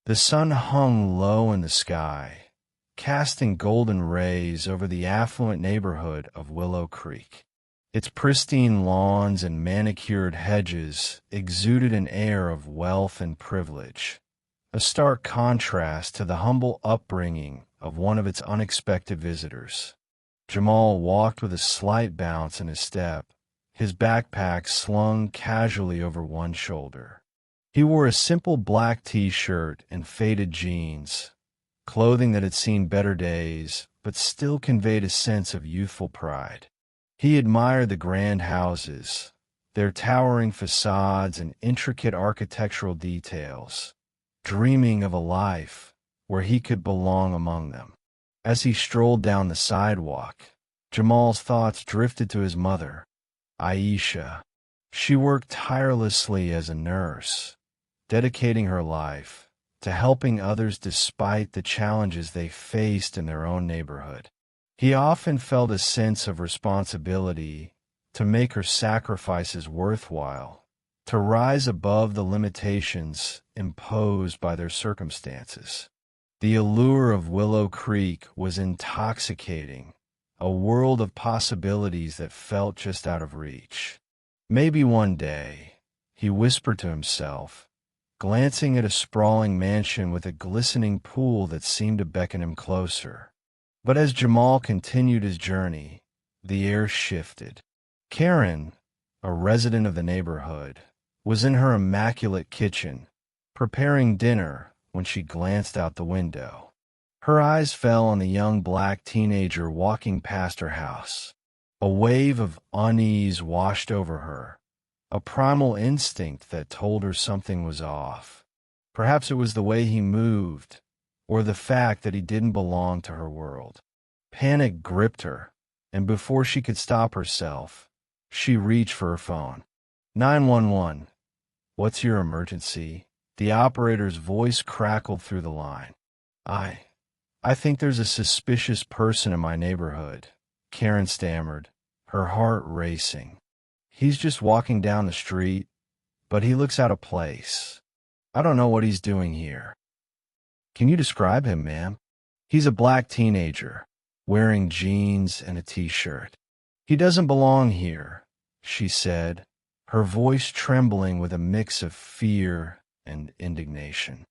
The sun hung low in the sky, casting golden rays over the affluent neighborhood of Willow Creek. Its pristine lawns and manicured hedges exuded an air of wealth and privilege, a stark contrast to the humble upbringing of one of its unexpected visitors. Jamal walked with a slight bounce in his step, his backpack slung casually over one shoulder. He wore a simple black t-shirt and faded jeans, clothing that had seen better days but still conveyed a sense of youthful pride. He admired the grand houses, their towering facades and intricate architectural details, dreaming of a life where he could belong among them. As he strolled down the sidewalk, Jamal's thoughts drifted to his mother, Aisha. She worked tirelessly as a nurse, dedicating her life to helping others despite the challenges they faced in their own neighborhood. He often felt a sense of responsibility to make her sacrifices worthwhile, to rise above the limitations imposed by their circumstances. The allure of Willow Creek was intoxicating, a world of possibilities that felt just out of reach. Maybe one day, he whispered to himself, glancing at a sprawling mansion with a glistening pool that seemed to beckon him closer. But as Jamal continued his journey, the air shifted. Karen, a resident of the neighborhood, was in her immaculate kitchen, preparing dinner when she glanced out the window. Her eyes fell on the young black teenager walking past her house. A wave of unease washed over her, a primal instinct that told her something was off. Perhaps it was the way he moved, or the fact that he didn't belong to her world. Panic gripped her, and before she could stop herself, she reached for her phone. 911. What's your emergency? The operator's voice crackled through the line. I think there's a suspicious person in my neighborhood, Karen stammered, her heart racing. He's just walking down the street, but he looks out of place. I don't know what he's doing here. Can you describe him, ma'am? He's a black teenager, wearing jeans and a t-shirt. He doesn't belong here, she said, her voice trembling with a mix of fear and indignation.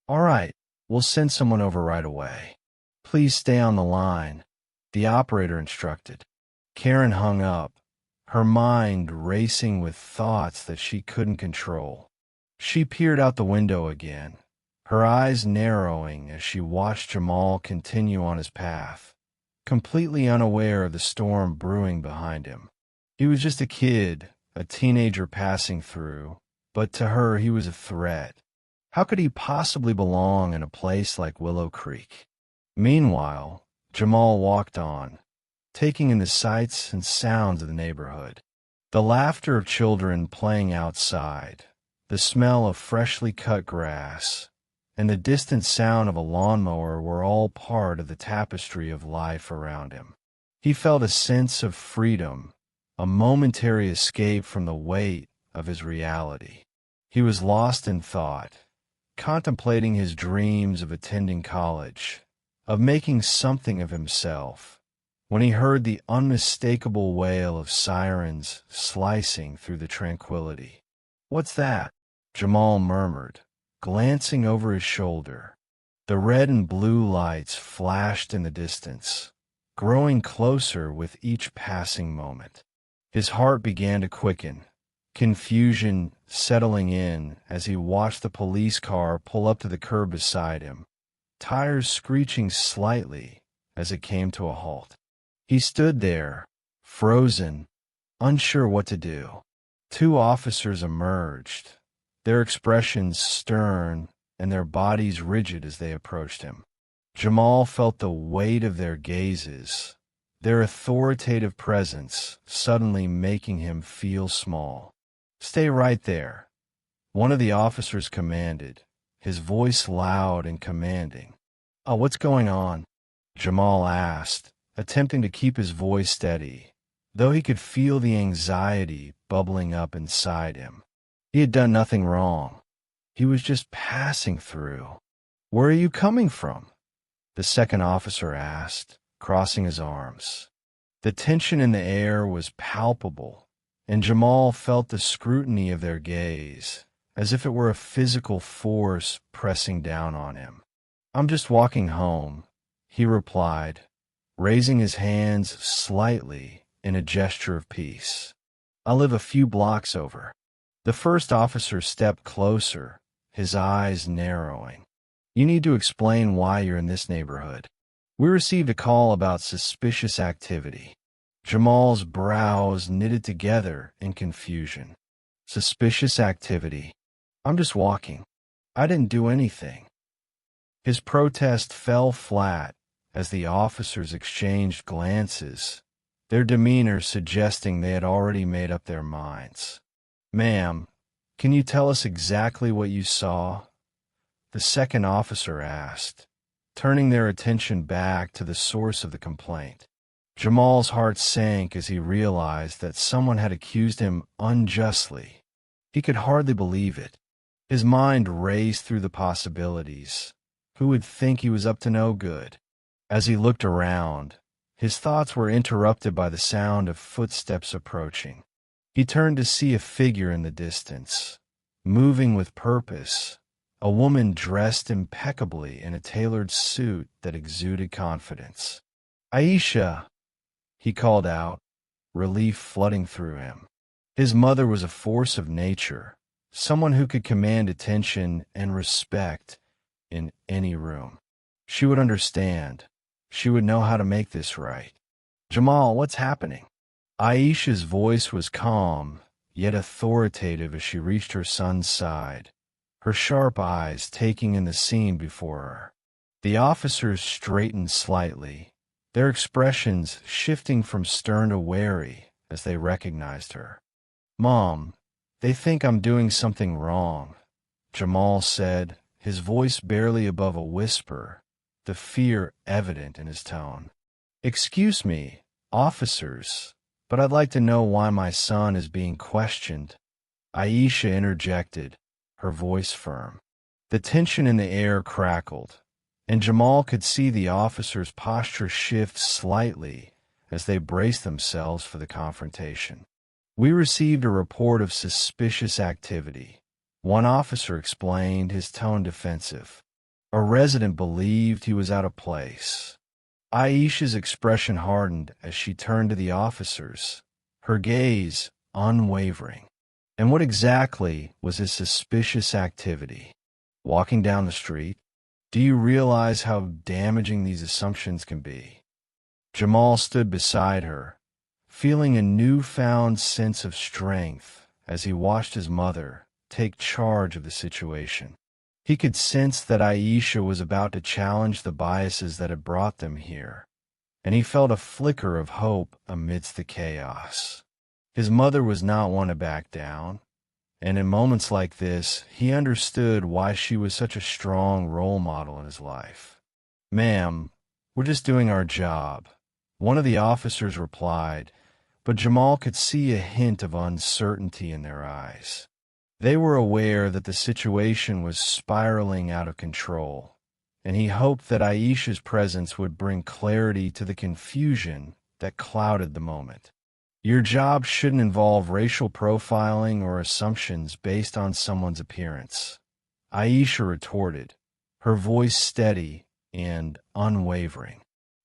All right, we'll send someone over right away. Please stay on the line, the operator instructed. Karen hung up, her mind racing with thoughts that she couldn't control. She peered out the window again, her eyes narrowing as she watched Jamal continue on his path, completely unaware of the storm brewing behind him. He was just a kid, a teenager passing through, but to her he was a threat. How could he possibly belong in a place like Willow Creek? Meanwhile, Jamal walked on, taking in the sights and sounds of the neighborhood. The laughter of children playing outside, the smell of freshly cut grass, and the distant sound of a lawnmower were all part of the tapestry of life around him. He felt a sense of freedom, a momentary escape from the weight of his reality. He was lost in thought, contemplating his dreams of attending college, of making something of himself, when he heard the unmistakable wail of sirens slicing through the tranquility. "What's that?" Jamal murmured, glancing over his shoulder. The red and blue lights flashed in the distance, growing closer with each passing moment. His heart began to quicken, confusion settling in as he watched the police car pull up to the curb beside him, tires screeching slightly as it came to a halt. He stood there, frozen, unsure what to do. Two officers emerged, their expressions stern and their bodies rigid as they approached him. Jamal felt the weight of their gazes, their authoritative presence suddenly making him feel small. "Stay right there," one of the officers commanded, his voice loud and commanding. "Oh, what's going on?" Jamal asked, attempting to keep his voice steady, though he could feel the anxiety bubbling up inside him. He had done nothing wrong. He was just passing through. "Where are you coming from?" the second officer asked, crossing his arms. The tension in the air was palpable, and Jamal felt the scrutiny of their gaze, as if it were a physical force pressing down on him. "I'm just walking home," he replied, raising his hands slightly in a gesture of peace. "I live a few blocks over." The first officer stepped closer, his eyes narrowing. "You need to explain why you're in this neighborhood." "We received a call about suspicious activity." Jamal's brows knitted together in confusion. "Suspicious activity? I'm just walking. I didn't do anything." His protest fell flat as the officers exchanged glances, their demeanor suggesting they had already made up their minds. "Ma'am, can you tell us exactly what you saw?" the second officer asked, turning their attention back to the source of the complaint. Jamal's heart sank as he realized that someone had accused him unjustly. He could hardly believe it. His mind raced through the possibilities. Who would think he was up to no good? As he looked around, his thoughts were interrupted by the sound of footsteps approaching. He turned to see a figure in the distance, moving with purpose, a woman dressed impeccably in a tailored suit that exuded confidence. "Aisha!" he called out, relief flooding through him. His mother was a force of nature, someone who could command attention and respect in any room. She would understand. She would know how to make this right. "Jamal, what's happening?" Aisha's voice was calm, yet authoritative as she reached her son's side, her sharp eyes taking in the scene before her. The officers straightened slightly, their expressions shifting from stern to wary as they recognized her. "Mom, they think I'm doing something wrong," Jamal said, his voice barely above a whisper, the fear evident in his tone. "Excuse me, officers, but I'd like to know why my son is being questioned," Aisha interjected, her voice firm. The tension in the air crackled, and Jamal could see the officers' posture shift slightly as they braced themselves for the confrontation. "We received a report of suspicious activity," one officer explained, his tone defensive. "A resident believed he was out of place." Aisha's expression hardened as she turned to the officers, her gaze unwavering. "And what exactly was his suspicious activity? Walking down the street? Do you realize how damaging these assumptions can be?" Jamal stood beside her, feeling a newfound sense of strength as he watched his mother take charge of the situation. He could sense that Aisha was about to challenge the biases that had brought them here, and he felt a flicker of hope amidst the chaos. His mother was not one to back down, and in moments like this, he understood why she was such a strong role model in his life. "Ma'am, we're just doing our job," one of the officers replied, but Jamal could see a hint of uncertainty in their eyes. They were aware that the situation was spiraling out of control, and he hoped that Aisha's presence would bring clarity to the confusion that clouded the moment. "Your job shouldn't involve racial profiling or assumptions based on someone's appearance," Aisha retorted, her voice steady and unwavering.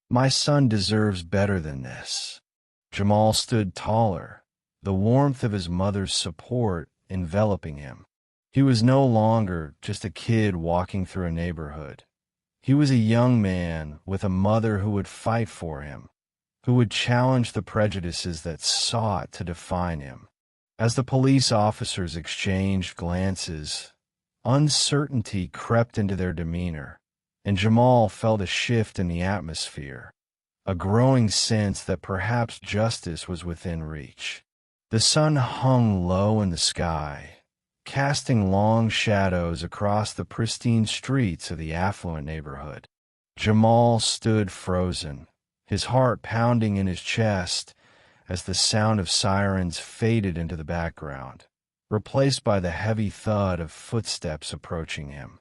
"My son deserves better than this." Jamal stood taller, the warmth of his mother's support enveloping him. He was no longer just a kid walking through a neighborhood. He was a young man with a mother who would fight for him, who would challenge the prejudices that sought to define him. As the police officers exchanged glances, uncertainty crept into their demeanor, and Jamal felt a shift in the atmosphere, a growing sense that perhaps justice was within reach. The sun hung low in the sky, casting long shadows across the pristine streets of the affluent neighborhood. Jamal stood frozen, his heart pounding in his chest as the sound of sirens faded into the background, replaced by the heavy thud of footsteps approaching him.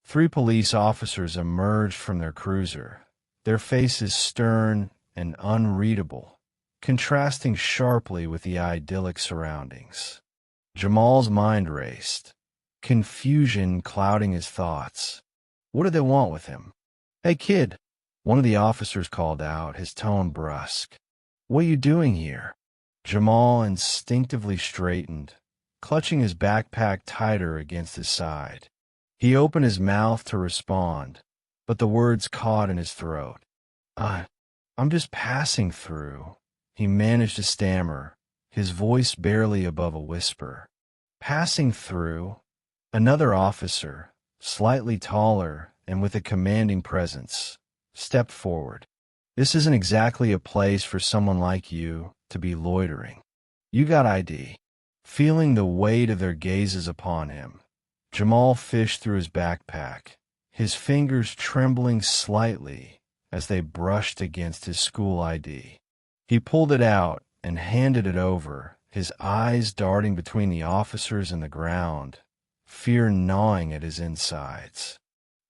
Three police officers emerged from their cruiser, their faces stern and unreadable, contrasting sharply with the idyllic surroundings. Jamal's mind raced, confusion clouding his thoughts. What did they want with him? "Hey, kid," one of the officers called out, his tone brusque. "What are you doing here?" Jamal instinctively straightened, clutching his backpack tighter against his side. He opened his mouth to respond, but the words caught in his throat. I'm just passing through," he managed to stammer, his voice barely above a whisper. "Passing through?" Another officer, slightly taller and with a commanding presence, stepped forward. "This isn't exactly a place for someone like you to be loitering. You got ID." Feeling the weight of their gazes upon him, Jamal fished through his backpack, his fingers trembling slightly as they brushed against his school ID. He pulled it out and handed it over, his eyes darting between the officers and the ground, fear gnawing at his insides.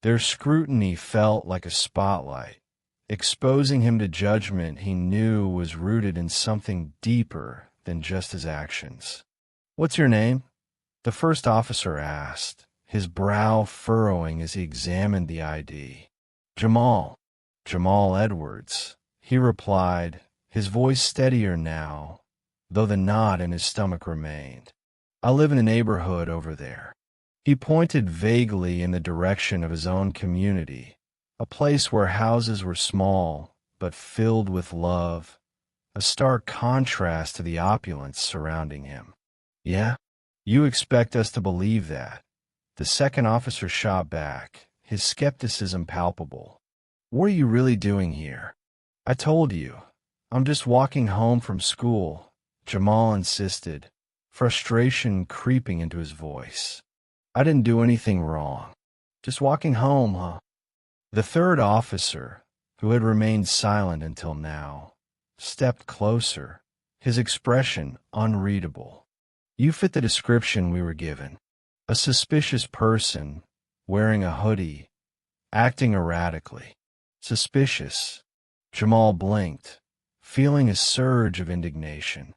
Their scrutiny felt like a spotlight, exposing him to judgment he knew was rooted in something deeper than just his actions. "What's your name?" the first officer asked, his brow furrowing as he examined the ID. "Jamal Edwards," he replied, his voice steadier now, though the knot in his stomach remained. "I live in the neighborhood over there." He pointed vaguely in the direction of his own community, a place where houses were small but filled with love, a stark contrast to the opulence surrounding him. "Yeah? You expect us to believe that?" The second officer shot back, his skepticism palpable. "What are you really doing here?" "I told you. I'm just walking home from school," Jamal insisted, frustration creeping into his voice. "I didn't do anything wrong. Just walking home, huh?" The third officer, who had remained silent until now, stepped closer, his expression unreadable. "You fit the description we were given. A suspicious person, wearing a hoodie, acting erratically." "Suspicious?" Jamal blinked, feeling a surge of indignation.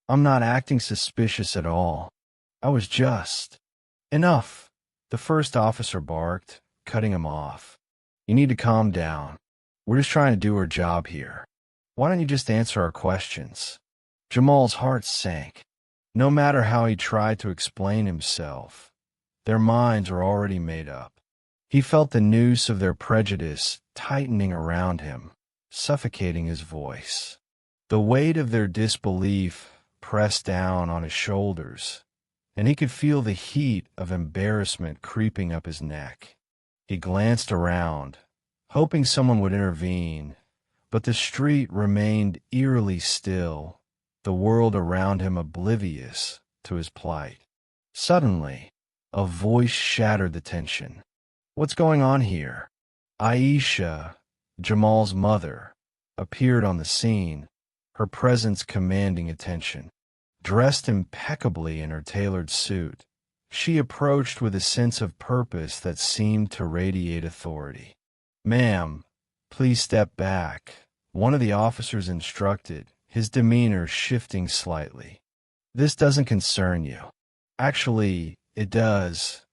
"I'm not acting suspicious at all. I was just—" "Enough!" the first officer barked, cutting him off. "You need to calm down. We're just trying to do our job here. Why don't you just answer our questions?" Jamal's heart sank. No matter how he tried to explain himself, their minds were already made up. He felt the noose of their prejudice tightening around him, suffocating his voice. The weight of their disbelief pressed down on his shoulders, and he could feel the heat of embarrassment creeping up his neck. He glanced around, hoping someone would intervene, but the street remained eerily still, the world around him oblivious to his plight. Suddenly, a voice shattered the tension. "What's going on here?" Aisha, Jamal's mother, appeared on the scene, her presence commanding attention. Dressed impeccably in her tailored suit, she approached with a sense of purpose that seemed to radiate authority. "Ma'am, please step back," one of the officers instructed, his demeanor shifting slightly. "This doesn't concern you." "Actually, it does,"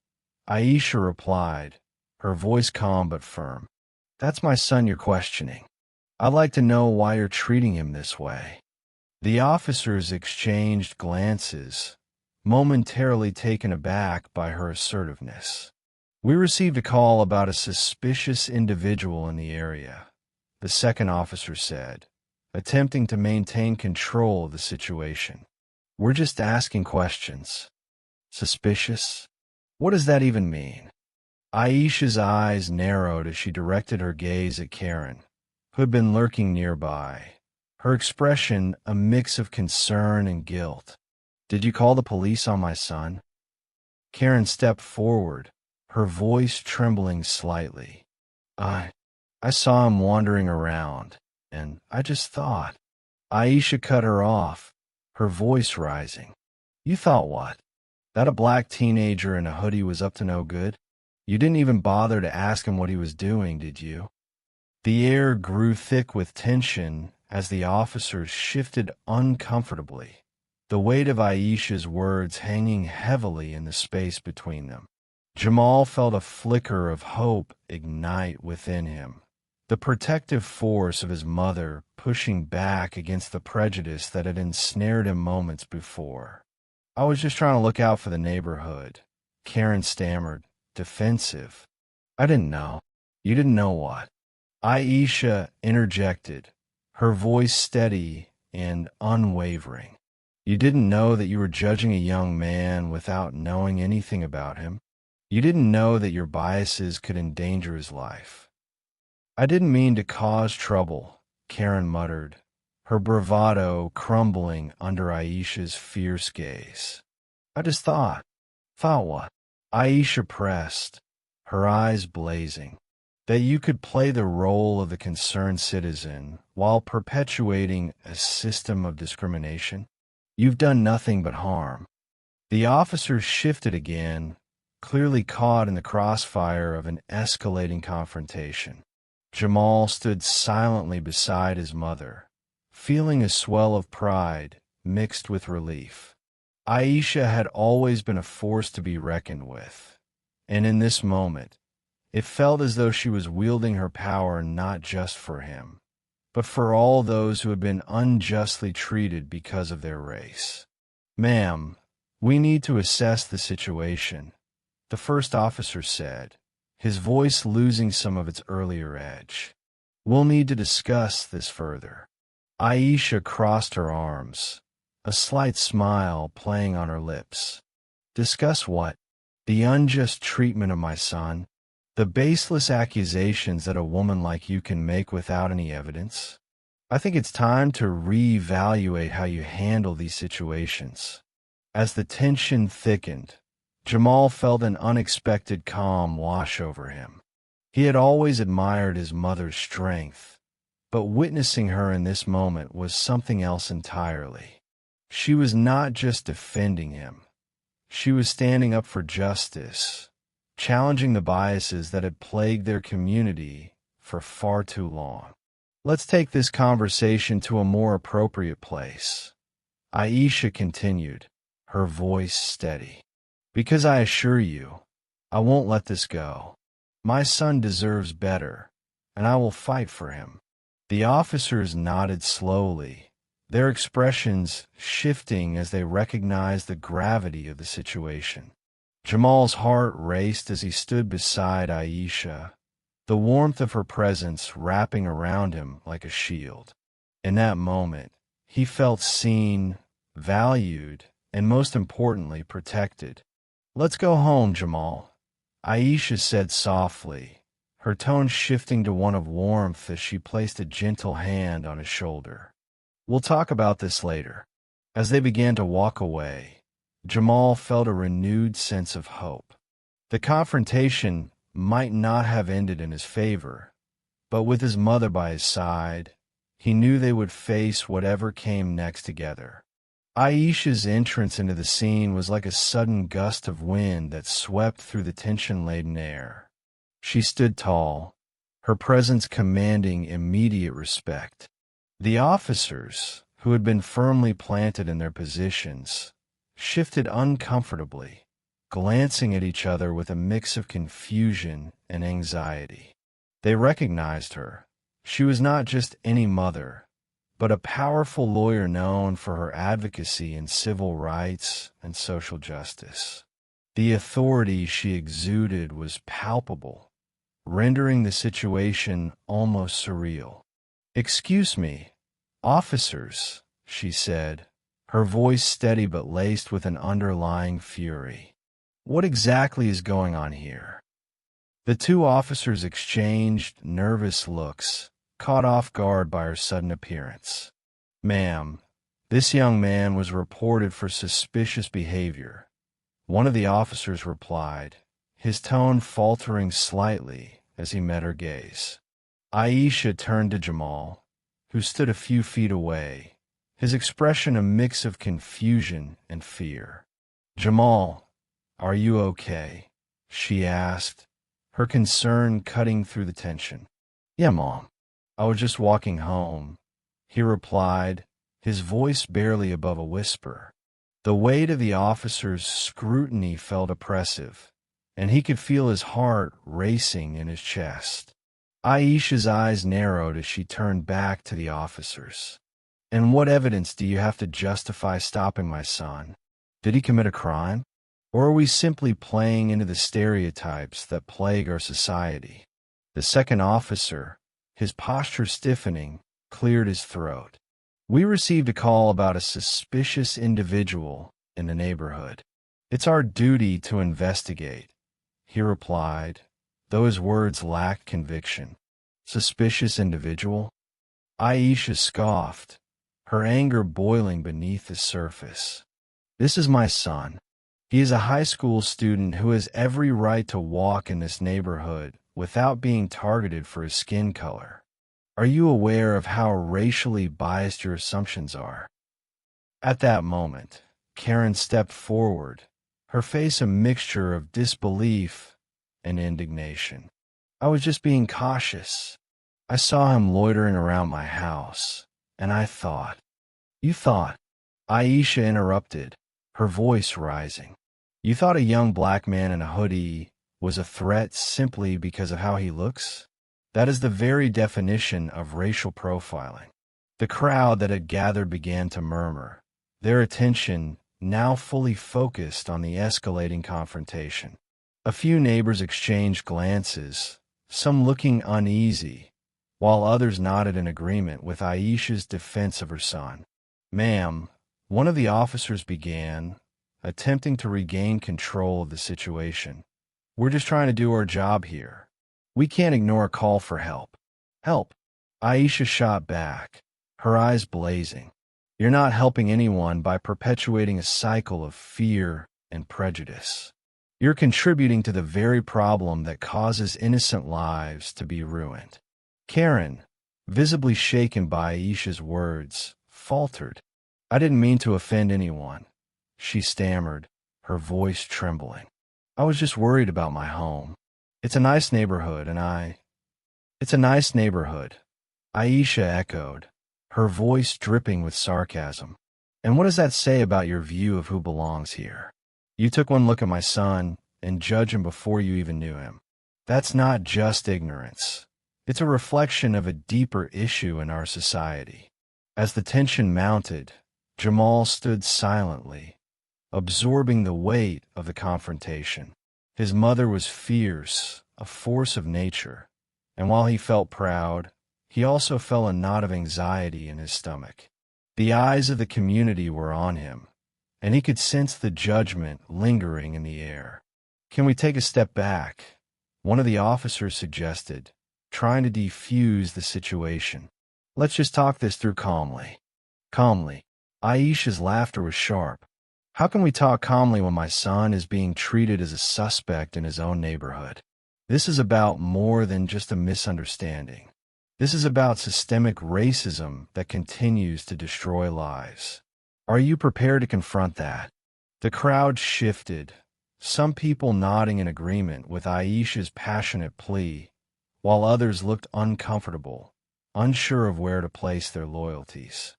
Aisha replied, her voice calm but firm. "That's my son you're questioning. I'd like to know why you're treating him this way." The officers exchanged glances, momentarily taken aback by her assertiveness. "We received a call about a suspicious individual in the area," the second officer said, attempting to maintain control of the situation. "We're just asking questions." "Suspicious? What does that even mean?" Aisha's eyes narrowed as she directed her gaze at Karen, who had been lurking nearby, her expression a mix of concern and guilt. "Did you call the police on my son?" Karen stepped forward, her voice trembling slightly. I saw him wandering around, and I just thought." Aisha cut her off, her voice rising. "You thought what? That a black teenager in a hoodie was up to no good?" You didn't even bother to ask him what he was doing, did you?" The air grew thick with tension as the officers shifted uncomfortably, the weight of Aisha's words hanging heavily in the space between them. Jamal felt a flicker of hope ignite within him, the protective force of his mother pushing back against the prejudice that had ensnared him moments before. "I was just trying to look out for the neighborhood," Karen stammered, defensive. "I didn't know." "You didn't know what?" Aisha interjected, her voice steady and unwavering. "You didn't know that you were judging a young man without knowing anything about him? You didn't know that your biases could endanger his life?" "I didn't mean to cause trouble," Karen muttered, her bravado crumbling under Aisha's fierce gaze. "I just thought." "Thought what?" Aisha pressed, her eyes blazing. "That you could play the role of the concerned citizen while perpetuating a system of discrimination. You've done nothing but harm." The officers shifted again, clearly caught in the crossfire of an escalating confrontation. Jamal stood silently beside his mother, feeling a swell of pride mixed with relief. Aisha had always been a force to be reckoned with, and in this moment, it felt as though she was wielding her power not just for him, but for all those who had been unjustly treated because of their race. "Ma'am, we need to assess the situation," the first officer said, his voice losing some of its earlier edge. "We'll need to discuss this further." Aisha crossed her arms, a slight smile playing on her lips. "Discuss what?" "The unjust treatment of my son. The baseless accusations that a woman like you can make without any evidence. I think it's time to reevaluate how you handle these situations." As the tension thickened, Jamal felt an unexpected calm wash over him. He had always admired his mother's strength, but witnessing her in this moment was something else entirely. She was not just defending him. She was standing up for justice, challenging the biases that had plagued their community for far too long. "Let's take this conversation to a more appropriate place," Aisha continued, her voice steady. "Because I assure you, I won't let this go. My son deserves better, and I will fight for him." The officers nodded slowly, their expressions shifting as they recognized the gravity of the situation. Jamal's heart raced as he stood beside Aisha, the warmth of her presence wrapping around him like a shield. In that moment, he felt seen, valued, and most importantly, protected. "Let's go home, Jamal," Aisha said softly, her tone shifting to one of warmth as she placed a gentle hand on his shoulder. "We'll talk about this later." As they began to walk away, Jamal felt a renewed sense of hope. The confrontation might not have ended in his favor, but with his mother by his side, he knew they would face whatever came next together. Aisha's entrance into the scene was like a sudden gust of wind that swept through the tension-laden air. She stood tall, her presence commanding immediate respect. The officers, who had been firmly planted in their positions, shifted uncomfortably, glancing at each other with a mix of confusion and anxiety. They recognized her. She was not just any mother, but a powerful lawyer known for her advocacy in civil rights and social justice. The authority she exuded was palpable, rendering the situation almost surreal. "Excuse me, officers," she said, her voice steady but laced with an underlying fury. "What exactly is going on here?" The two officers exchanged nervous looks, caught off guard by her sudden appearance. "Ma'am, this young man was reported for suspicious behavior," one of the officers replied, his tone faltering slightly as he met her gaze. Aisha turned to Jamal, who stood a few feet away, his expression a mix of confusion and fear. "Jamal, are you okay?" she asked, her concern cutting through the tension. "Yeah, Mom. I was just walking home," he replied, his voice barely above a whisper. The weight of the officer's scrutiny felt oppressive, and he could feel his heart racing in his chest. Aisha's eyes narrowed as she turned back to the officers. "And what evidence do you have to justify stopping my son? Did he commit a crime? Or are we simply playing into the stereotypes that plague our society?" The second officer, his posture stiffening, cleared his throat. "We received a call about a suspicious individual in the neighborhood. It's our duty to investigate," he replied, though his words lacked conviction. "Suspicious individual?" Aisha scoffed, her anger boiling beneath the surface. "This is my son. He is a high school student who has every right to walk in this neighborhood without being targeted for his skin color. Are you aware of how racially biased your assumptions are?" At that moment, Karen stepped forward, her face a mixture of disbelief and indignation. "I was just being cautious. I saw him loitering around my house, and I thought—" "You thought?" Aisha interrupted, her voice rising. "You thought a young black man in a hoodie was a threat simply because of how he looks? That is the very definition of racial profiling." The crowd that had gathered began to murmur, their attention now fully focused on the escalating confrontation. A few neighbors exchanged glances, some looking uneasy, while others nodded in agreement with Aisha's defense of her son. "Ma'am," one of the officers began, attempting to regain control of the situation. "We're just trying to do our job here. We can't ignore a call for help." "Help?" Aisha shot back, her eyes blazing. "You're not helping anyone by perpetuating a cycle of fear and prejudice. You're contributing to the very problem that causes innocent lives to be ruined." Karen, visibly shaken by Aisha's words, faltered. "I didn't mean to offend anyone," she stammered, her voice trembling. "I was just worried about my home. It's a nice neighborhood, and It's a nice neighborhood," Aisha echoed, her voice dripping with sarcasm. "And what does that say about your view of who belongs here? You took one look at my son and judged him before you even knew him. That's not just ignorance. It's a reflection of a deeper issue in our society." As the tension mounted, Jamal stood silently, absorbing the weight of the confrontation. His mother was fierce, a force of nature, and while he felt proud, he also felt a knot of anxiety in his stomach. The eyes of the community were on him, and he could sense the judgment lingering in the air. "Can we take a step back?" one of the officers suggested, trying to defuse the situation. "Let's just talk this through calmly." "Calmly?" Aisha's laughter was sharp. "How can we talk calmly when my son is being treated as a suspect in his own neighborhood? This is about more than just a misunderstanding. This is about systemic racism that continues to destroy lives. Are you prepared to confront that?" The crowd shifted, some people nodding in agreement with Aisha's passionate plea, while others looked uncomfortable, unsure of where to place their loyalties.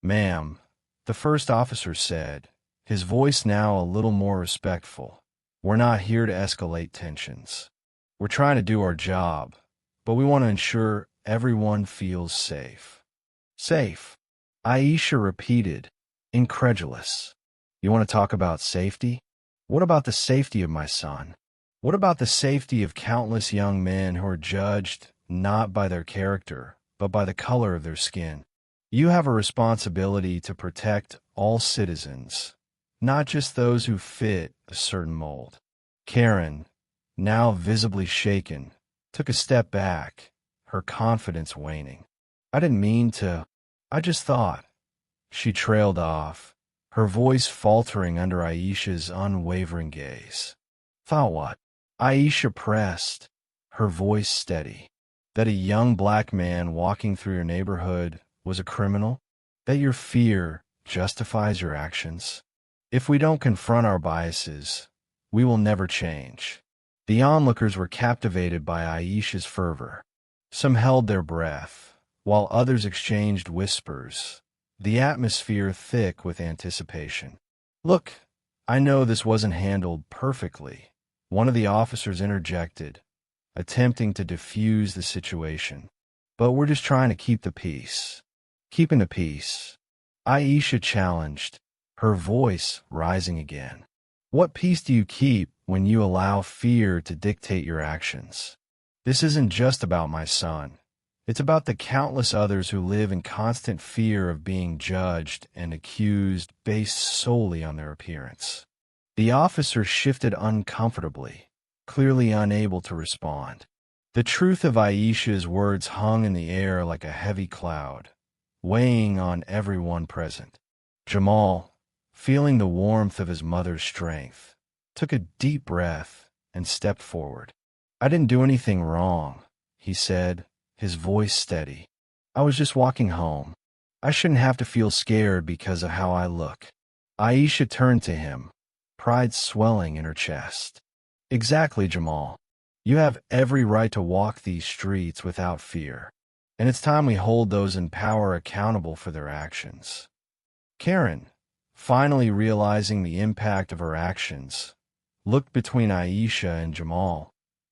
"Ma'am," the first officer said, his voice now a little more respectful, "we're not here to escalate tensions. We're trying to do our job, but we want to ensure everyone feels safe." "Safe?" Aisha repeated, incredulous. "You want to talk about safety? What about the safety of my son? What about the safety of countless young men who are judged not by their character, but by the color of their skin? You have a responsibility to protect all citizens, not just those who fit a certain mold." Karen, now visibly shaken, took a step back, her confidence waning. "I didn't mean to. I just thought." She trailed off, her voice faltering under Aisha's unwavering gaze. "Thought what?" Aisha pressed, her voice steady. "That a young black man walking through your neighborhood was a criminal? That your fear justifies your actions? If we don't confront our biases, we will never change." The onlookers were captivated by Aisha's fervor. Some held their breath, while others exchanged whispers, the atmosphere thick with anticipation. "Look, I know this wasn't handled perfectly," one of the officers interjected, attempting to defuse the situation. "But we're just trying to keep the peace." "Keeping the peace," Aisha challenged, her voice rising again. "What peace do you keep when you allow fear to dictate your actions? This isn't just about my son. It's about the countless others who live in constant fear of being judged and accused based solely on their appearance." The officer shifted uncomfortably, clearly unable to respond. The truth of Aisha's words hung in the air like a heavy cloud, weighing on everyone present. Jamal, feeling the warmth of his mother's strength, took a deep breath and stepped forward. "I didn't do anything wrong," he said, his voice steady. "I was just walking home. I shouldn't have to feel scared because of how I look." Aisha turned to him, pride swelling in her chest. "Exactly, Jamal. You have every right to walk these streets without fear. And it's time we hold those in power accountable for their actions." Karen, finally realizing the impact of her actions, looked between Aisha and Jamal,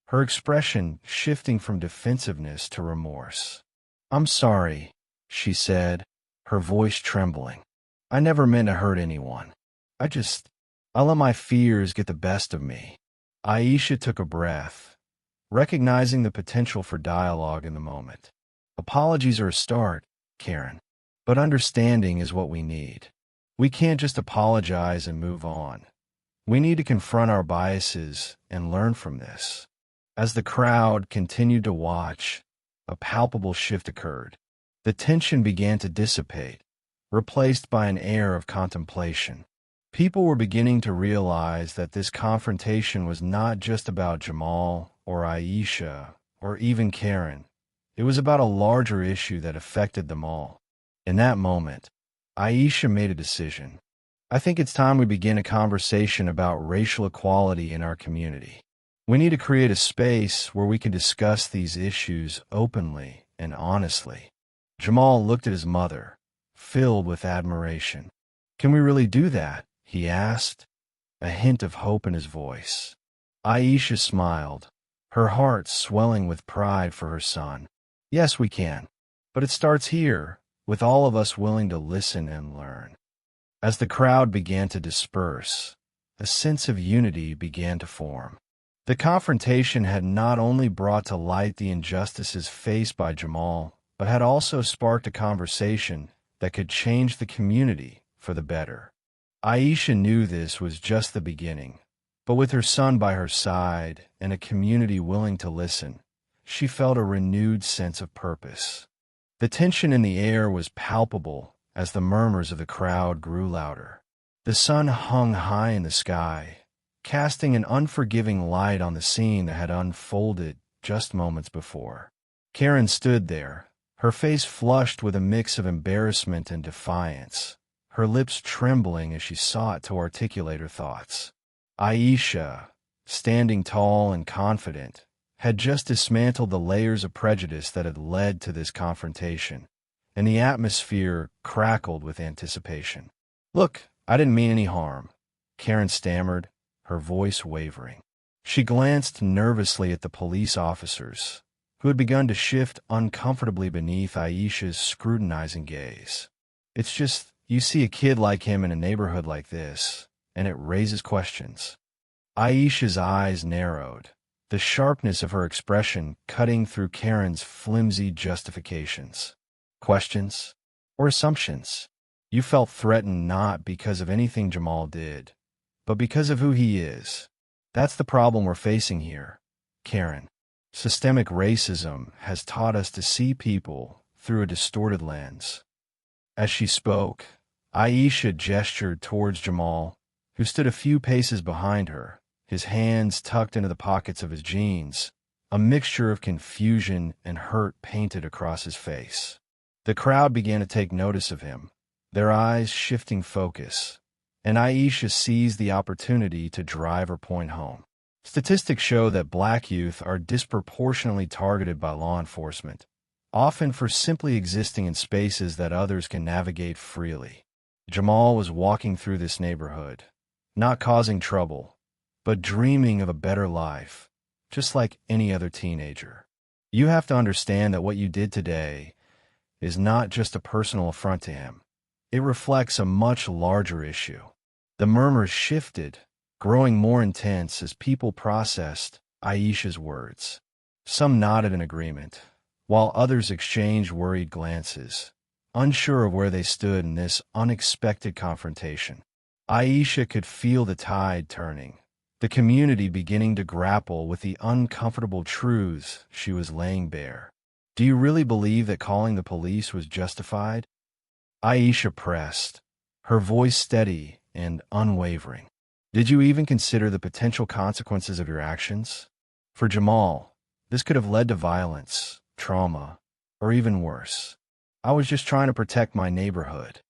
her expression shifting from defensiveness to remorse. "I'm sorry," she said, her voice trembling. "I never meant to hurt anyone. I let my fears get the best of me." Aisha took a breath, recognizing the potential for dialogue in the moment. "Apologies are a start, Karen, but understanding is what we need. We can't just apologize and move on. We need to confront our biases and learn from this." As the crowd continued to watch, a palpable shift occurred. The tension began to dissipate, replaced by an air of contemplation. People were beginning to realize that this confrontation was not just about Jamal or Aisha or even Karen. It was about a larger issue that affected them all. In that moment, Aisha made a decision. "I think it's time we begin a conversation about racial equality in our community. We need to create a space where we can discuss these issues openly and honestly." Jamal looked at his mother, filled with admiration. "Can we really do that?" he asked, a hint of hope in his voice. Aisha smiled, her heart swelling with pride for her son. "Yes, we can. But it starts here, with all of us willing to listen and learn." As the crowd began to disperse, a sense of unity began to form. The confrontation had not only brought to light the injustices faced by Jamal, but had also sparked a conversation that could change the community for the better. Aisha knew this was just the beginning, but with her son by her side and a community willing to listen, she felt a renewed sense of purpose. The tension in the air was palpable as the murmurs of the crowd grew louder. The sun hung high in the sky, casting an unforgiving light on the scene that had unfolded just moments before. Karen stood there, her face flushed with a mix of embarrassment and defiance, her lips trembling as she sought to articulate her thoughts. Aisha, standing tall and confident, had just dismantled the layers of prejudice that had led to this confrontation, and the atmosphere crackled with anticipation. "Look, I didn't mean any harm," Karen stammered, her voice wavering. She glanced nervously at the police officers, who had begun to shift uncomfortably beneath Aisha's scrutinizing gaze. "It's just, you see a kid like him in a neighborhood like this, and it raises questions." Aisha's eyes narrowed, the sharpness of her expression cutting through Karen's flimsy justifications. "Questions? Or assumptions? You felt threatened not because of anything Jamal did, but because of who he is. That's the problem we're facing here, Karen. Systemic racism has taught us to see people through a distorted lens." As she spoke, Aisha gestured towards Jamal, who stood a few paces behind her, his hands tucked into the pockets of his jeans, a mixture of confusion and hurt painted across his face. The crowd began to take notice of him, their eyes shifting focus, and Aisha seized the opportunity to drive her point home. Statistics show that black youth are disproportionately targeted by law enforcement, often for simply existing in spaces that others can navigate freely. Jamal was walking through this neighborhood, not causing trouble, but dreaming of a better life, just like any other teenager. You have to understand that what you did today is not just a personal affront to him. It reflects a much larger issue. The murmurs shifted, growing more intense as people processed Aisha's words. Some nodded in agreement, while others exchanged worried glances, unsure of where they stood in this unexpected confrontation. Aisha could feel the tide turning, the community beginning to grapple with the uncomfortable truths she was laying bare. Do you really believe that calling the police was justified? Aisha pressed, her voice steady and unwavering. Did you even consider the potential consequences of your actions? For Jamal, this could have led to violence, trauma, or even worse. I was just trying to protect my neighborhood.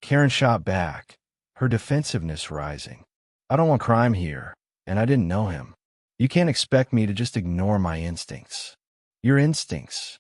Karen shot back, her defensiveness rising. I don't want crime here, and I didn't know him. You can't expect me to just ignore my instincts. Your instincts.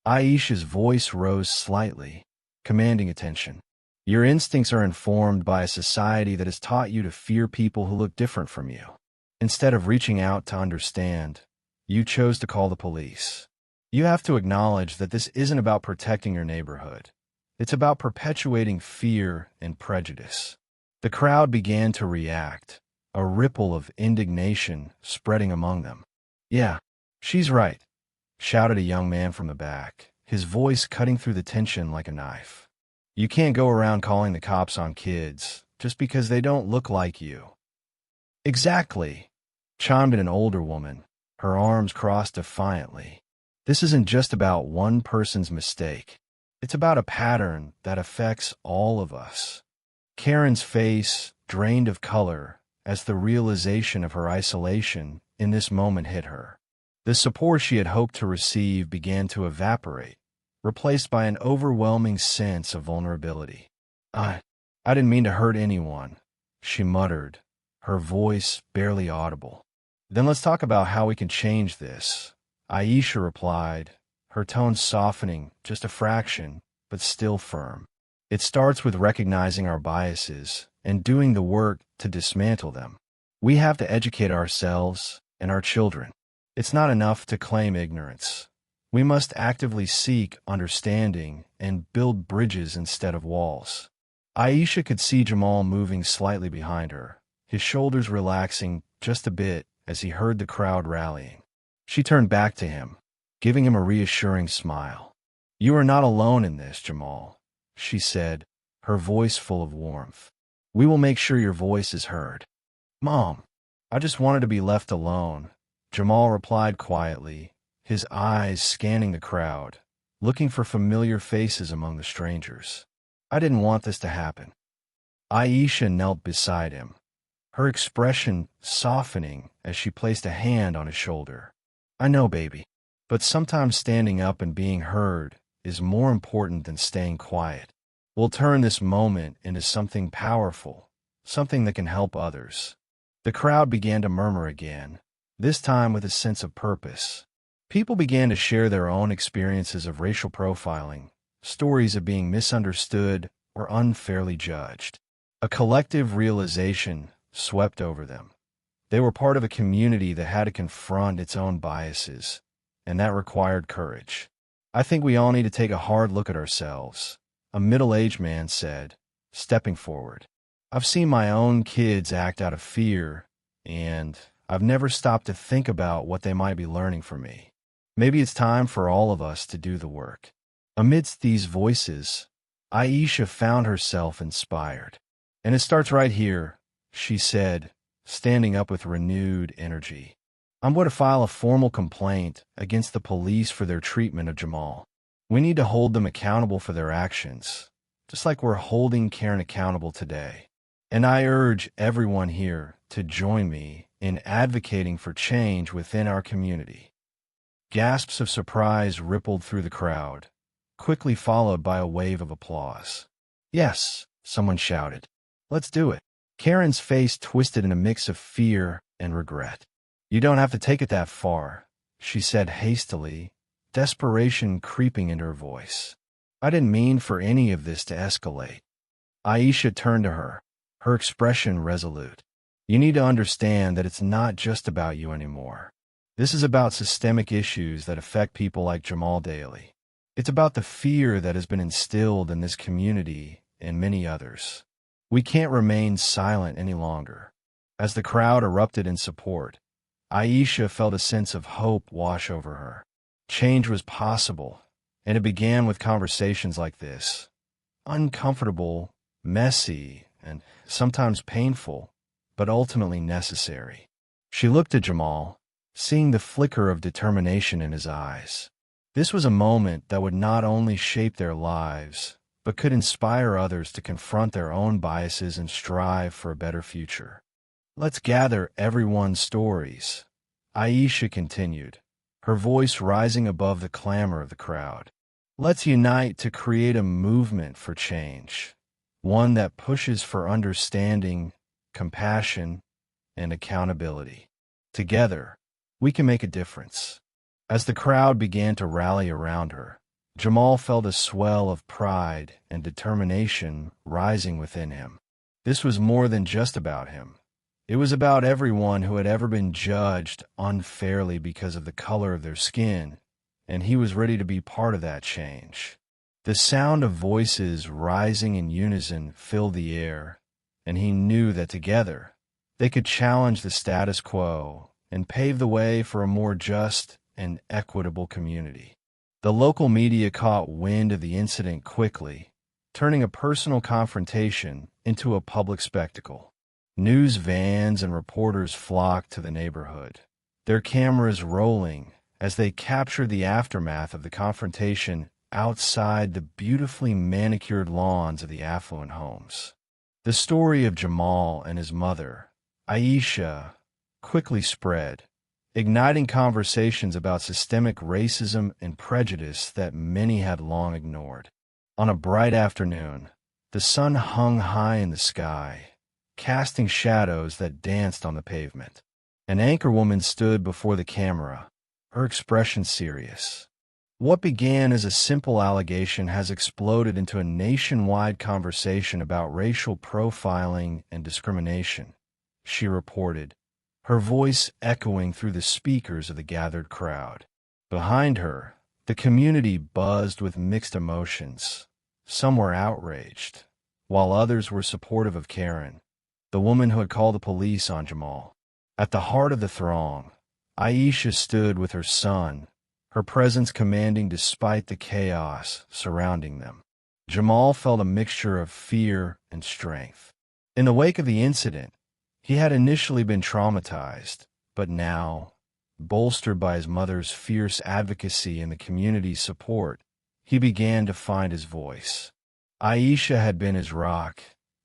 Aisha's voice rose slightly, commanding attention. Your instincts are informed by a society that has taught you to fear people who look different from you. Instead of reaching out to understand, you chose to call the police. You have to acknowledge that this isn't about protecting your neighborhood. It's about perpetuating fear and prejudice. The crowd began to react, a ripple of indignation spreading among them. Yeah, she's right, shouted a young man from the back, his voice cutting through the tension like a knife. You can't go around calling the cops on kids just because they don't look like you. Exactly, chimed in an older woman, her arms crossed defiantly. This isn't just about one person's mistake. It's about a pattern that affects all of us. Karen's face drained of color as the realization of her isolation in this moment hit her. The support she had hoped to receive began to evaporate, replaced by an overwhelming sense of vulnerability. I didn't mean to hurt anyone, she muttered, her voice barely audible. Then let's talk about how we can change this, Aisha replied, her tone softening just a fraction, but still firm. It starts with recognizing our biases and doing the work to dismantle them. We have to educate ourselves and our children. It's not enough to claim ignorance. We must actively seek understanding and build bridges instead of walls. Aisha could see Jamal moving slightly behind her, his shoulders relaxing just a bit as he heard the crowd rallying. She turned back to him, giving him a reassuring smile. You are not alone in this, Jamal, she said, her voice full of warmth. We will make sure your voice is heard. Mom, I just wanted to be left alone, Jamal replied quietly, his eyes scanning the crowd, looking for familiar faces among the strangers. I didn't want this to happen. Aisha knelt beside him, her expression softening as she placed a hand on his shoulder. I know, baby, but sometimes standing up and being heard is more important than staying quiet. We'll turn this moment into something powerful, something that can help others. The crowd began to murmur again, this time with a sense of purpose. People began to share their own experiences of racial profiling, stories of being misunderstood or unfairly judged. A collective realization swept over them. They were part of a community that had to confront its own biases, and that required courage. I think we all need to take a hard look at ourselves, a middle-aged man said, stepping forward. I've seen my own kids act out of fear, and I've never stopped to think about what they might be learning from me. Maybe it's time for all of us to do the work. Amidst these voices, Aisha found herself inspired. And it starts right here, she said, standing up with renewed energy. I'm going to file a formal complaint against the police for their treatment of Jamal. We need to hold them accountable for their actions, just like we're holding Karen accountable today. And I urge everyone here to join me in advocating for change within our community. Gasps of surprise rippled through the crowd, quickly followed by a wave of applause. Yes, someone shouted. Let's do it. Karen's face twisted in a mix of fear and regret. "You don't have to take it that far," she said hastily, desperation creeping into her voice. "I didn't mean for any of this to escalate." Aisha turned to her, her expression resolute. "You need to understand that it's not just about you anymore. This is about systemic issues that affect people like Jamal Daly. It's about the fear that has been instilled in this community and many others. We can't remain silent any longer." As the crowd erupted in support, Aisha felt a sense of hope wash over her. Change was possible, and it began with conversations like this. Uncomfortable, messy, and sometimes painful, but ultimately necessary. She looked at Jamal, seeing the flicker of determination in his eyes. This was a moment that would not only shape their lives, but could inspire others to confront their own biases and strive for a better future. "Let's gather everyone's stories," Aisha continued, her voice rising above the clamor of the crowd. "Let's unite to create a movement for change, one that pushes for understanding, compassion, and accountability. Together, we can make a difference." As the crowd began to rally around her, Jamal felt a swell of pride and determination rising within him. This was more than just about him. It was about everyone who had ever been judged unfairly because of the color of their skin, and he was ready to be part of that change. The sound of voices rising in unison filled the air, and he knew that together they could challenge the status quo and pave the way for a more just and equitable community. The local media caught wind of the incident quickly, turning a personal confrontation into a public spectacle. News vans and reporters flocked to the neighborhood, their cameras rolling as they captured the aftermath of the confrontation outside the beautifully manicured lawns of the affluent homes. The story of Jamal and his mother, Aisha, quickly spread, igniting conversations about systemic racism and prejudice that many had long ignored. On a bright afternoon, the sun hung high in the sky, casting shadows that danced on the pavement. An anchorwoman stood before the camera, her expression serious. What began as a simple allegation has exploded into a nationwide conversation about racial profiling and discrimination, she reported, her voice echoing through the speakers of the gathered crowd. Behind her, the community buzzed with mixed emotions. Some were outraged, while others were supportive of Karen, the woman who had called the police on Jamal. At the heart of the throng, Aisha stood with her son, her presence commanding despite the chaos surrounding them. Jamal felt a mixture of fear and strength. In the wake of the incident, he had initially been traumatized, but now, bolstered by his mother's fierce advocacy and the community's support, he began to find his voice. Aisha had been his rock,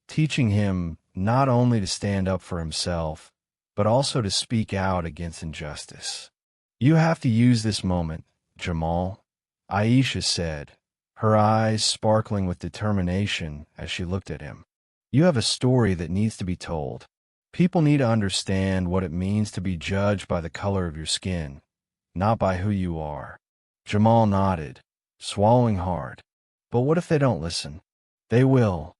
teaching him not only to stand up for himself, but also to speak out against injustice. "You have to use this moment, Jamal," Aisha said, her eyes sparkling with determination as she looked at him. "You have a story that needs to be told. People need to understand what it means to be judged by the color of your skin, not by who you are." Jamal nodded, swallowing hard. "But what if they don't listen?" "They will,"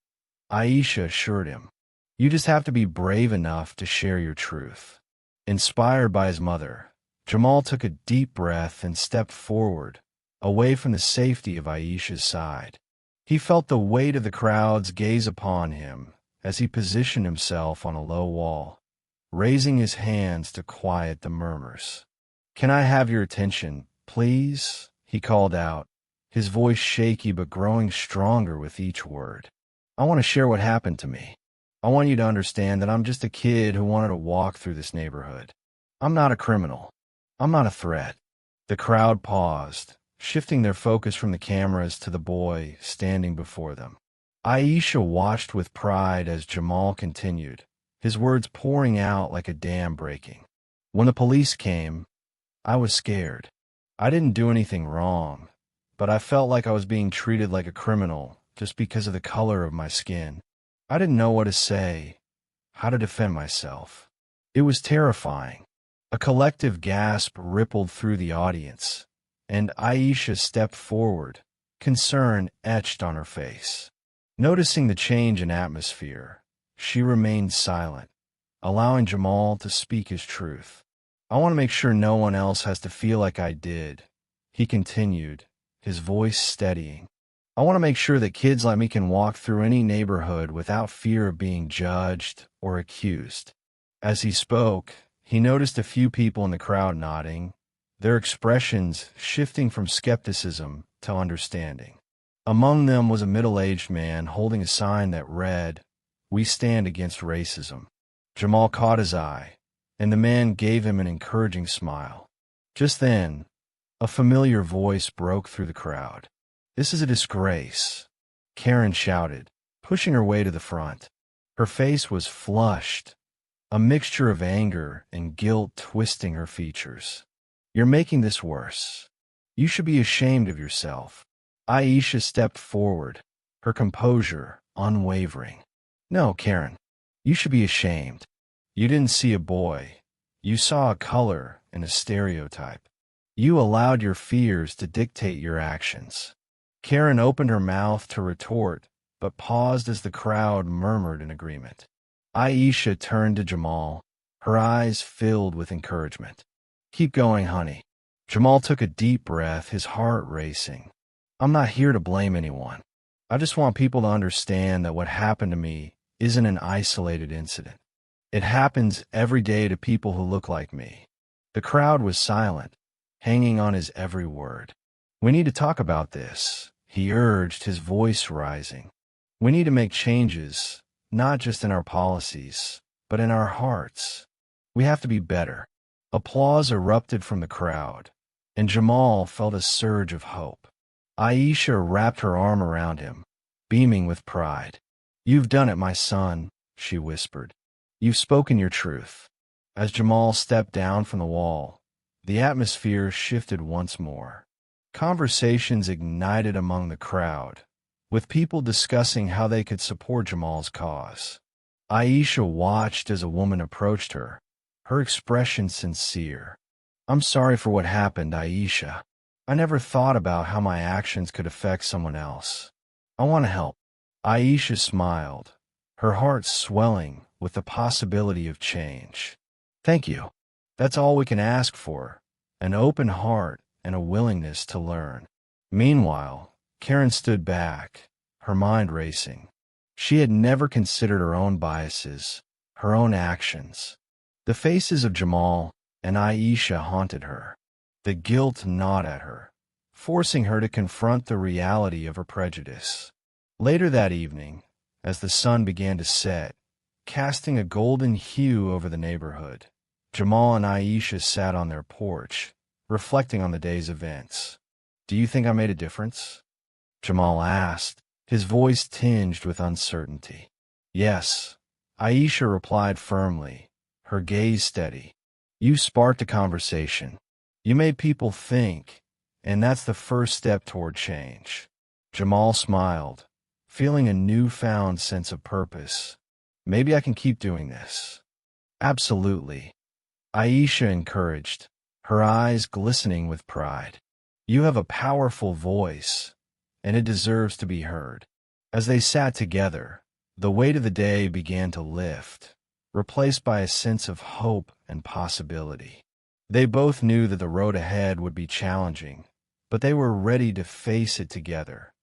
Aisha assured him. "You just have to be brave enough to share your truth." Inspired by his mother, Jamal took a deep breath and stepped forward, away from the safety of Aisha's side. He felt the weight of the crowd's gaze upon him as he positioned himself on a low wall, raising his hands to quiet the murmurs. "Can I have your attention, please?" he called out, his voice shaky but growing stronger with each word. "I want to share what happened to me. I want you to understand that I'm just a kid who wanted to walk through this neighborhood. I'm not a criminal. I'm not a threat." The crowd paused, shifting their focus from the cameras to the boy standing before them. Aisha watched with pride as Jamal continued, his words pouring out like a dam breaking. "When the police came, I was scared. I didn't do anything wrong, but I felt like I was being treated like a criminal just because of the color of my skin. I didn't know what to say, how to defend myself. It was terrifying. A collective gasp rippled through the audience, and Aisha stepped forward, concern etched on her face. Noticing the change in atmosphere, she remained silent, allowing Jamal to speak his truth. "I want to make sure no one else has to feel like I did," he continued, his voice steadying. "I want to make sure that kids like me can walk through any neighborhood without fear of being judged or accused." As he spoke, he noticed a few people in the crowd nodding, their expressions shifting from skepticism to understanding. Among them was a middle-aged man holding a sign that read, "We stand against racism." Jamal caught his eye, and the man gave him an encouraging smile. Just then, a familiar voice broke through the crowd. "This is a disgrace," Karen shouted, pushing her way to the front. Her face was flushed, a mixture of anger and guilt twisting her features. "You're making this worse. You should be ashamed of yourself." Aisha stepped forward, her composure unwavering. "No, Karen, you should be ashamed. You didn't see a boy. You saw a color and a stereotype. You allowed your fears to dictate your actions." Karen opened her mouth to retort, but paused as the crowd murmured in agreement. Aisha turned to Jamal, her eyes filled with encouragement. "Keep going, honey." Jamal took a deep breath, his heart racing. "I'm not here to blame anyone. I just want people to understand that what happened to me isn't an isolated incident. It happens every day to people who look like me." The crowd was silent, hanging on his every word. "We need to talk about this," he urged, his voice rising. "We need to make changes, not just in our policies, but in our hearts. We have to be better." Applause erupted from the crowd, and Jamal felt a surge of hope. Aisha wrapped her arm around him, beaming with pride. "You've done it, my son," she whispered. "You've spoken your truth." As Jamal stepped down from the wall, the atmosphere shifted once more. Conversations ignited among the crowd, with people discussing how they could support Jamal's cause. Aisha watched as a woman approached her, her expression sincere. "I'm sorry for what happened, Aisha. I never thought about how my actions could affect someone else. I want to help." Aisha smiled, her heart swelling with the possibility of change. "Thank you. That's all we can ask for, an open heart and a willingness to learn." Meanwhile, Karen stood back, her mind racing. She had never considered her own biases, her own actions. The faces of Jamal and Aisha haunted her. The guilt gnawed at her, forcing her to confront the reality of her prejudice. Later that evening, as the sun began to set, casting a golden hue over the neighborhood, Jamal and Aisha sat on their porch, reflecting on the day's events. "Do you think I made a difference?" Jamal asked, his voice tinged with uncertainty. "Yes," Aisha replied firmly, her gaze steady. "You sparked a conversation. You made people think, and that's the first step toward change." Jamal smiled, feeling a newfound sense of purpose. "Maybe I can keep doing this." "Absolutely," Aisha encouraged, her eyes glistening with pride. "You have a powerful voice, and it deserves to be heard." As they sat together, the weight of the day began to lift, replaced by a sense of hope and possibility. They both knew that the road ahead would be challenging, but they were ready to face it together,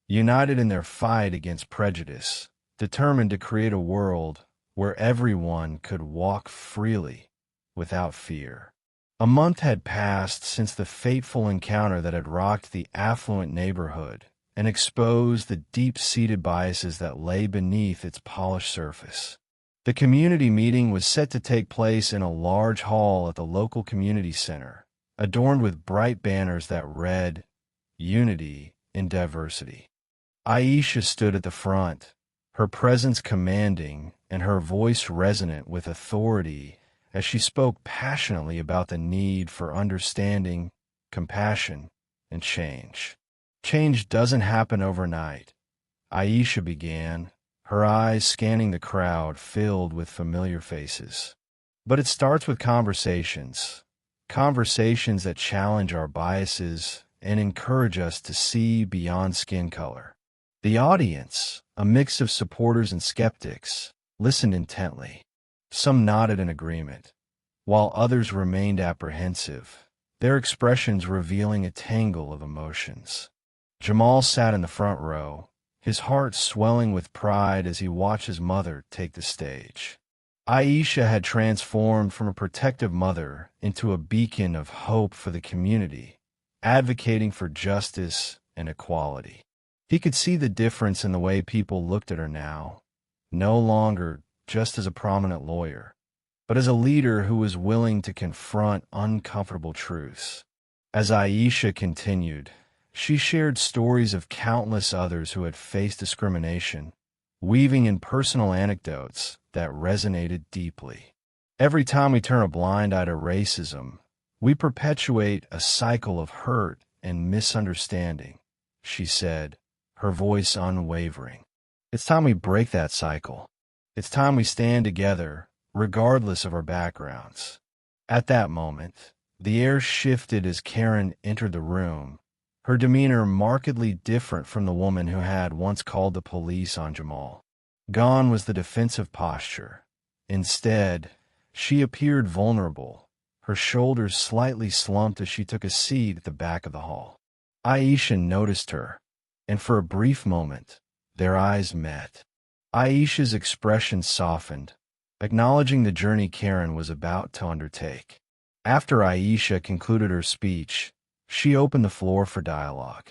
united in their fight against prejudice, determined to create a world where everyone could walk freely without fear. A month had passed since the fateful encounter that had rocked the affluent neighborhood and exposed the deep-seated biases that lay beneath its polished surface. The community meeting was set to take place in a large hall at the local community center, adorned with bright banners that read, "Unity in Diversity." Aisha stood at the front, her presence commanding and her voice resonant with authority as she spoke passionately about the need for understanding, compassion, and change. "Change doesn't happen overnight," Aisha began, her eyes scanning the crowd filled with familiar faces. But it starts with conversations. Conversations that challenge our biases and encourage us to see beyond skin color. The audience, a mix of supporters and skeptics, listened intently. Some nodded in agreement, while others remained apprehensive, their expressions revealing a tangle of emotions. Jamal sat in the front row, his heart swelling with pride as he watched his mother take the stage. Aisha had transformed from a protective mother into a beacon of hope for the community, advocating for justice and equality. He could see the difference in the way people looked at her now, no longer just as a prominent lawyer, but as a leader who was willing to confront uncomfortable truths. As Aisha continued, she shared stories of countless others who had faced discrimination, weaving in personal anecdotes that resonated deeply. Every time we turn a blind eye to racism, we perpetuate a cycle of hurt and misunderstanding, she said, her voice unwavering. It's time we break that cycle. It's time we stand together, regardless of our backgrounds. At that moment, the air shifted as Karen entered the room, her demeanor markedly different from the woman who had once called the police on Jamal. Gone was the defensive posture. Instead, she appeared vulnerable, her shoulders slightly slumped as she took a seat at the back of the hall. Aisha noticed her, and for a brief moment, their eyes met. Aisha's expression softened, acknowledging the journey Karen was about to undertake. After Aisha concluded her speech, she opened the floor for dialogue.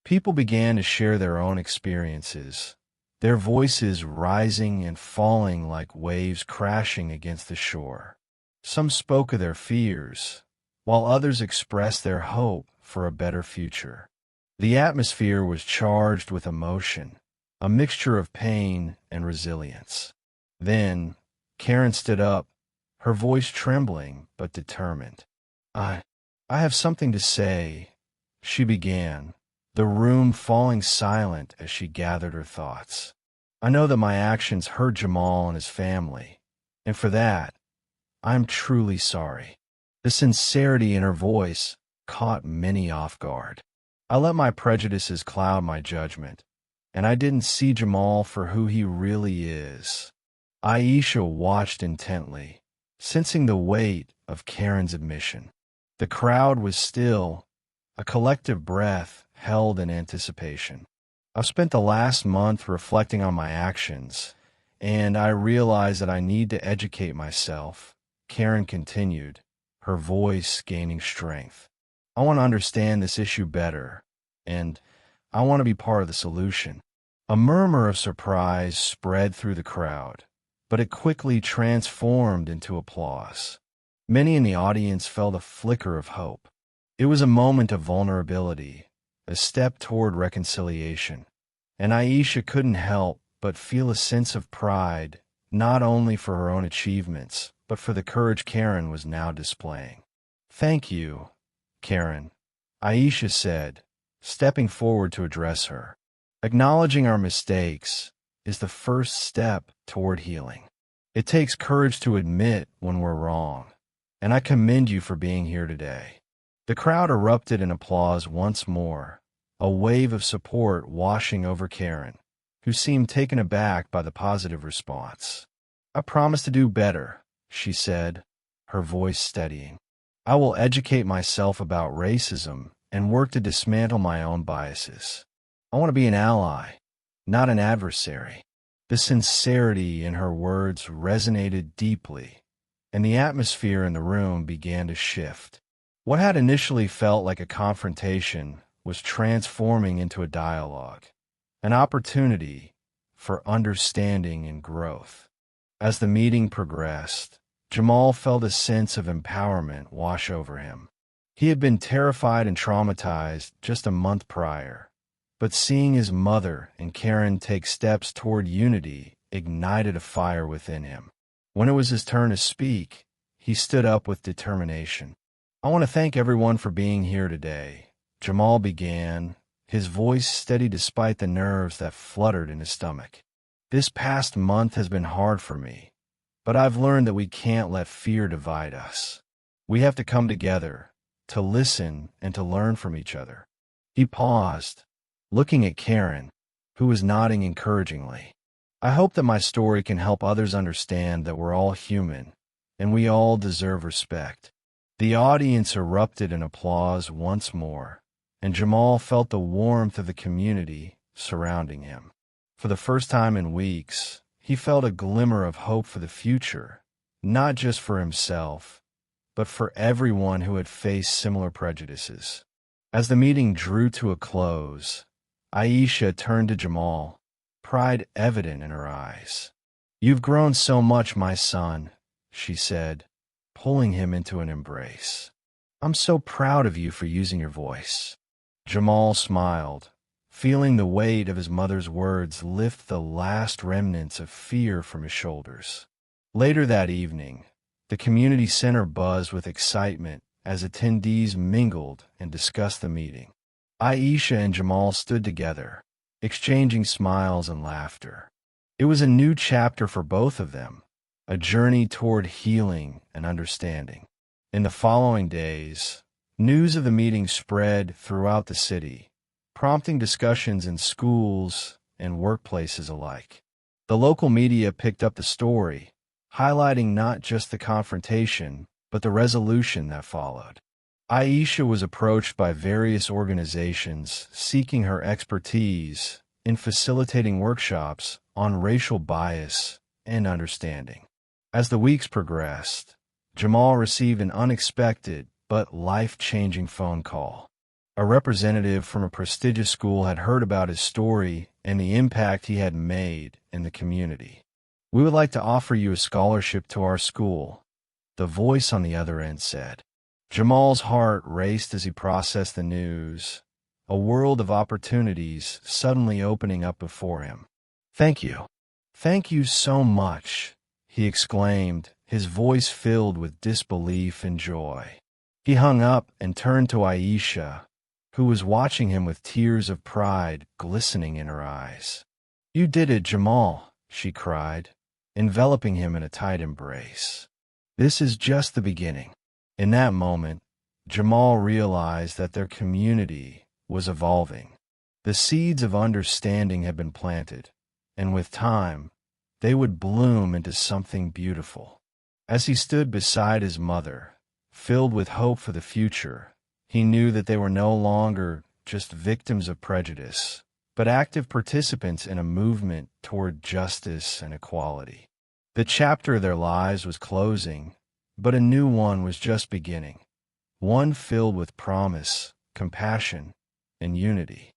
People began to share their own experiences, their voices rising and falling like waves crashing against the shore. Some spoke of their fears, while others expressed their hope for a better future. The atmosphere was charged with emotion, a mixture of pain and resilience. Then, Karen stood up, her voice trembling but determined. I have something to say, she began, the room falling silent as she gathered her thoughts. I know that my actions hurt Jamal and his family, and for that, I'm truly sorry. The sincerity in her voice caught many off guard. I let my prejudices cloud my judgment, and I didn't see Jamal for who he really is. Aisha watched intently, sensing the weight of Karen's admission. The crowd was still, a collective breath held in anticipation. I've spent the last month reflecting on my actions, and I realize that I need to educate myself, Karen continued, her voice gaining strength. I want to understand this issue better, and I want to be part of the solution. A murmur of surprise spread through the crowd, but it quickly transformed into applause. Many in the audience felt a flicker of hope. It was a moment of vulnerability, a step toward reconciliation, and Aisha couldn't help but feel a sense of pride, not only for her own achievements, but for the courage Karen was now displaying. Thank you, Karen, Aisha said, stepping forward to address her. Acknowledging our mistakes is the first step toward healing. It takes courage to admit when we're wrong, and I commend you for being here today. The crowd erupted in applause once more, a wave of support washing over Karen, who seemed taken aback by the positive response. I promise to do better, she said, her voice steadying. I will educate myself about racism and work to dismantle my own biases. I want to be an ally, not an adversary. The sincerity in her words resonated deeply, and the atmosphere in the room began to shift. What had initially felt like a confrontation was transforming into a dialogue, an opportunity for understanding and growth. As the meeting progressed, Jamal felt a sense of empowerment wash over him. He had been terrified and traumatized just a month prior, but seeing his mother and Karen take steps toward unity ignited a fire within him. When it was his turn to speak, he stood up with determination. I want to thank everyone for being here today, Jamal began, his voice steady despite the nerves that fluttered in his stomach. This past month has been hard for me, But I've learned that we can't let fear divide us. We have to come together, to listen and to learn from each other. He paused, looking at Karen, who was nodding encouragingly. I hope that my story can help others understand that we're all human, and we all deserve respect. The audience erupted in applause once more, and Jamal felt the warmth of the community surrounding him. For the first time in weeks, he felt a glimmer of hope for the future, not just for himself, but for everyone who had faced similar prejudices. As the meeting drew to a close, Aisha turned to Jamal, pride evident in her eyes. "You've grown so much, my son," she said, pulling him into an embrace. "I'm so proud of you for using your voice." Jamal smiled, feeling the weight of his mother's words lift the last remnants of fear from his shoulders. Later that evening, the community center buzzed with excitement as attendees mingled and discussed the meeting. Aisha and Jamal stood together, exchanging smiles and laughter. It was a new chapter for both of them, a journey toward healing and understanding. In the following days, news of the meeting spread throughout the city, prompting discussions in schools and workplaces alike. The local media picked up the story, highlighting not just the confrontation, but the resolution that followed. Aisha was approached by various organizations seeking her expertise in facilitating workshops on racial bias and understanding. As the weeks progressed, Jamal received an unexpected but life-changing phone call. A representative from a prestigious school had heard about his story and the impact he had made in the community. "We would like to offer you a scholarship to our school," the voice on the other end said. Jamal's heart raced as he processed the news, a world of opportunities suddenly opening up before him. "Thank you. Thank you so much," he exclaimed, his voice filled with disbelief and joy. He hung up and turned to Aisha, who was watching him with tears of pride glistening in her eyes. "You did it, Jamal," she cried, enveloping him in a tight embrace. "This is just the beginning." In that moment, Jamal realized that their community was evolving. The seeds of understanding had been planted, and with time, they would bloom into something beautiful. As he stood beside his mother, filled with hope for the future, he knew that they were no longer just victims of prejudice, but active participants in a movement toward justice and equality. The chapter of their lives was closing, but a new one was just beginning, one filled with promise, compassion, and unity.